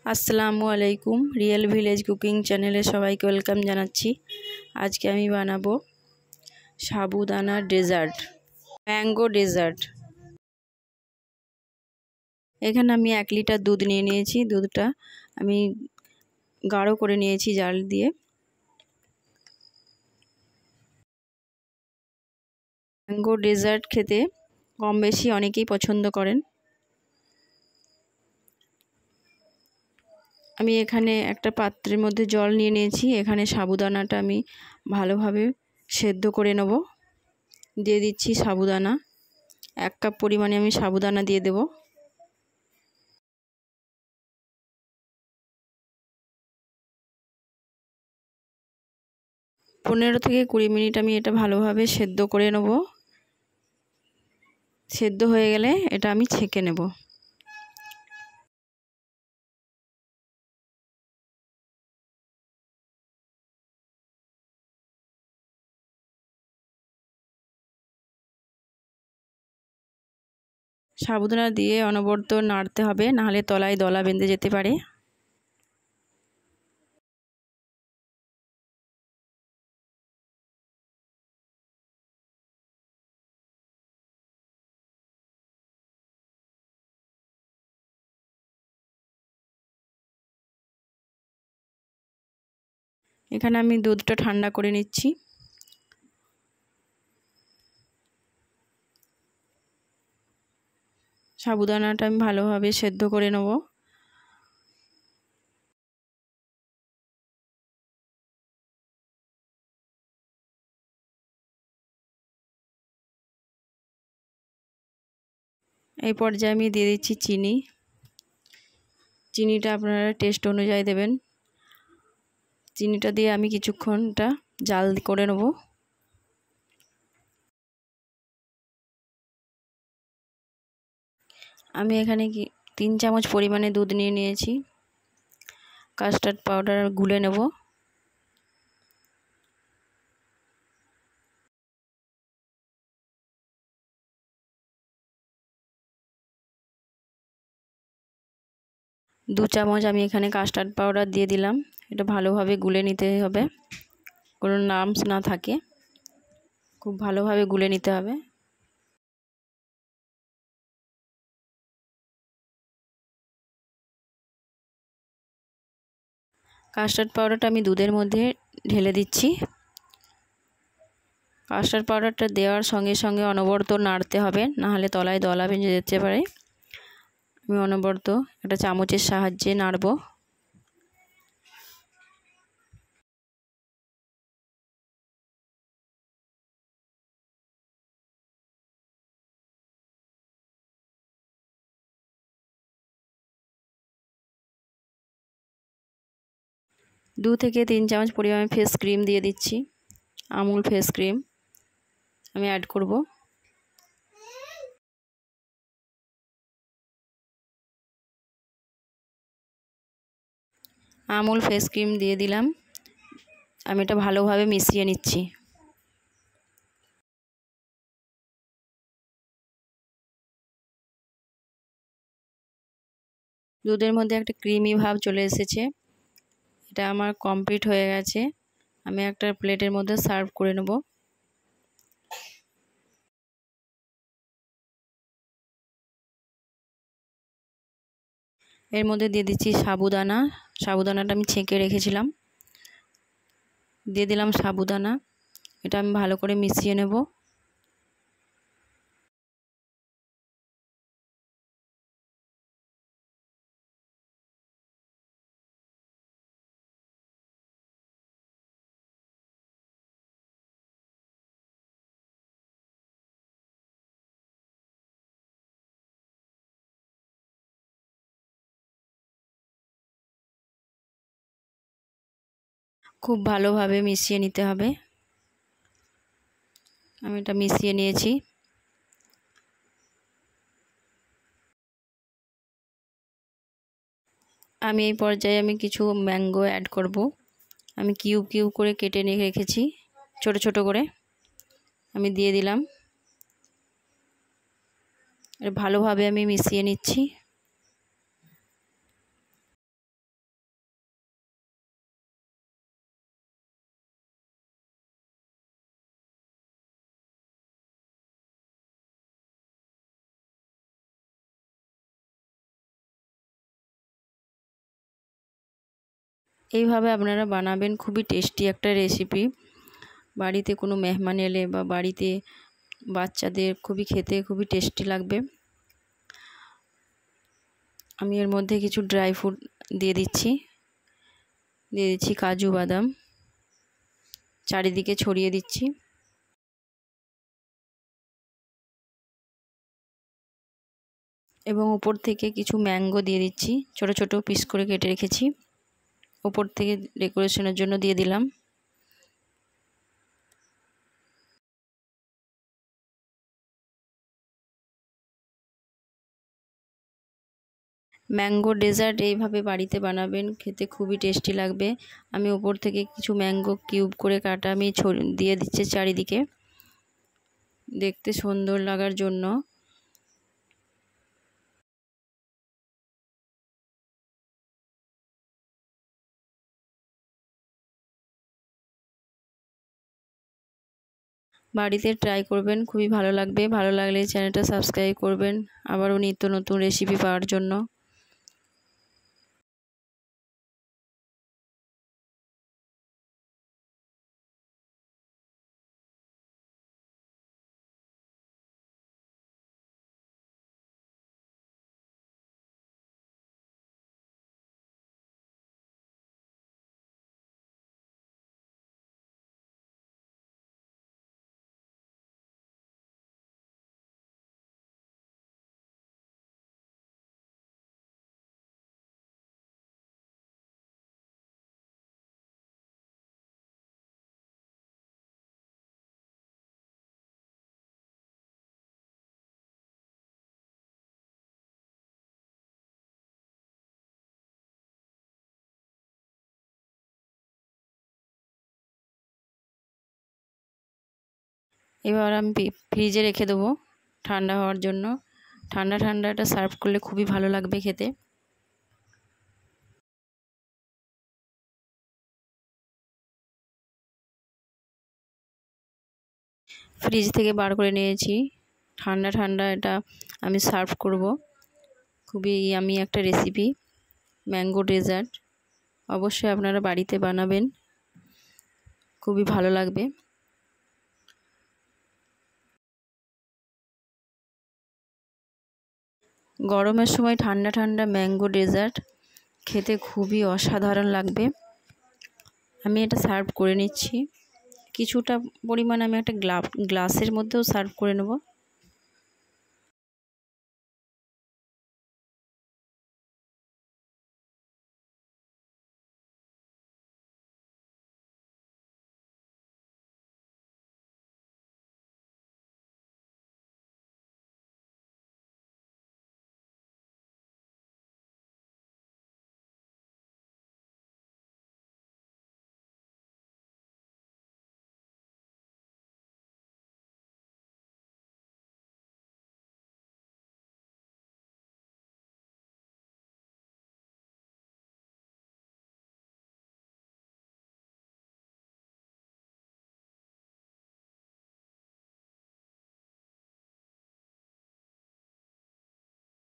আসসালামু আলাইকুম। Real village cooking চ্যানেলে সবাইকে ওয়েলকাম জানাচ্ছি। আজকে আমি বানাবো সাবুদানা ডেজার্ট, ম্যাঙ্গো ডেজার্ট। এখানে আমি 1 লিটার দুধ নিয়ে নিয়েছি। দুধটা আমি গাঢ় করে নিয়েছি জাল দিয়ে। ম্যাঙ্গো ডেজার্ট খেতে কম বেশি অনেকেই পছন্দ করেন। আমি এখানে একটা পাত্রের মধ্যে জল নিয়ে নিয়েছি। এখানে সাবুদানাটা আমি ভালোভাবে সেদ্ধ করে নেব। দিয়ে দিচ্ছি সাবুদানা, 1 কাপ পরিমাণে আমি সাবুদানা দিয়ে দেব। পনেরো থেকে 20 মিনিট আমি এটা ভালোভাবে সেদ্ধ করে নেব। সেদ্ধ হয়ে গেলে এটা আমি ছেঁকে নেব। সাবুদানা দিয়ে অনবরত নাড়তে হবে, নাহলে তলায় দলা বেঁধে যেতে পারে। এখানে আমি দুধটা ঠান্ডা করে নিচ্ছি। সাবুদানাটা আমি ভালোভাবে সেদ্ধ করে নেব। এই পর্যায়ে আমি দিয়ে দিচ্ছি চিনি। চিনিটা আপনারা টেস্ট অনুযায়ী দেবেন। চিনিটা দিয়ে আমি কিছুক্ষণটা জাল করে নেব। আমি এখানে 3 চামচ পরিমাণে দুধ নিয়ে নিয়েছি। কাস্টার্ড পাউডার গুলে নেব। দু চামচ আমি এখানে কাস্টার্ড পাউডার দিয়ে দিলাম। এটা ভালোভাবে গুলে নিতে হবে, কোনো লাম্পস না থাকে। খুব ভালোভাবে গুলে নিতে হবে। কাস্টার্ড পাউডারটা আমি দুধের মধ্যে ঢেলে দিচ্ছি। কাস্টার্ড পাউডারটা দেওয়ার সঙ্গে সঙ্গে অনবরত নাড়তে হবে, নাহলে তলায় দলা বেঁধে যেতে পারে। আমি অনবরত একটা চামচের সাহায্যে নাড়ব। দু থেকে 3 চামচ পরিমাণে ফেস ক্রিম দিয়ে দিচ্ছি। আমুল ফেস ক্রিম আমি অ্যাড করব। আমুল ফেস ক্রিম দিয়ে দিলাম। আমি এটা ভালোভাবে মিশিয়ে নিচ্ছি। দুধের মধ্যে একটা ক্রিমি ভাব চলে এসেছে। এটা আমার কমপ্লিট হয়ে গেছে। আমি একটা প্লেটের মধ্যে সার্ভ করে নেব। এর মধ্যে দিয়ে দিচ্ছি সাবুদানা। সাবুদানাটা আমি ছেঁকে রেখেছিলাম, দিয়ে দিলাম সাবুদানা। এটা আমি ভালো করে মিশিয়ে নেব। খুব ভালোভাবে মিশিয়ে নিতে হবে। আমি এটা মিশিয়ে নিয়েছি। আমি এই পর্যায়ে কিছু ম্যাঙ্গো অ্যাড করব। আমি কিউব কিউব করে কেটে নিয়ে রেখেছি, ছোট ছোট করে আমি দিয়ে দিলাম। ভালোভাবে আমি মিশিয়ে নিচ্ছি। এইভাবে আপনারা বানাবেন, খুবই টেস্টি একটা রেসিপি। বাড়িতে কোনো মেহমান এলে বা বাড়িতে বাচ্চাদের খুবই খেতে খুবই টেস্টি লাগবে। আমি এর মধ্যে কিছু ড্রাই ফ্রুট দিয়ে দিচ্ছি কাজু বাদাম, চারিদিকে ছড়িয়ে দিচ্ছি। এবং উপর থেকে কিছু ম্যাঙ্গো দিয়ে দিচ্ছি, ছোট ছোট পিস করে কেটে রেখেছি, উপর থেকে ডেকোরেশনের জন্য দিয়ে দিলাম। ম্যাঙ্গো ডেজার্ট এইভাবে বাড়িতে বানাবেন, খেতে খুবই টেস্টি লাগবে। আমি উপর থেকে কিছু ম্যাঙ্গো কিউব করে কাটা আমি দিয়ে দিচ্ছি চারিদিকে, দেখতে সুন্দর লাগার জন্য। বাড়িতে ট্রাই করবেন, খুবই ভালো লাগবে। ভালো লাগলে চ্যানেলটা সাবস্ক্রাইব করবেন আবারও নিত্য নতুন রেসিপি পাওয়ার জন্য। এবার আমি ফ্রিজে রেখে দেবো ঠান্ডা হওয়ার জন্য। ঠান্ডা এটা সার্ভ করলে খুবই ভালো লাগবে খেতে। ফ্রিজ থেকে বার করে নিয়েছি, ঠান্ডা এটা আমি সার্ভ করব। খুবই ইয়ামি একটা রেসিপি, ম্যাঙ্গো ডেজার্ট। অবশ্যই আপনারা বাড়িতে বানাবেন, খুবই ভালো লাগবে। গরমের সময় ঠান্ডা ম্যাঙ্গো ডেজার্ট খেতে খুবই অসাধারণ লাগবে। আমি এটা সার্ভ করে নিচ্ছি। কিছুটা পরিমাণ আমি একটা গ্লাসের মধ্যেও সার্ভ করে নেব।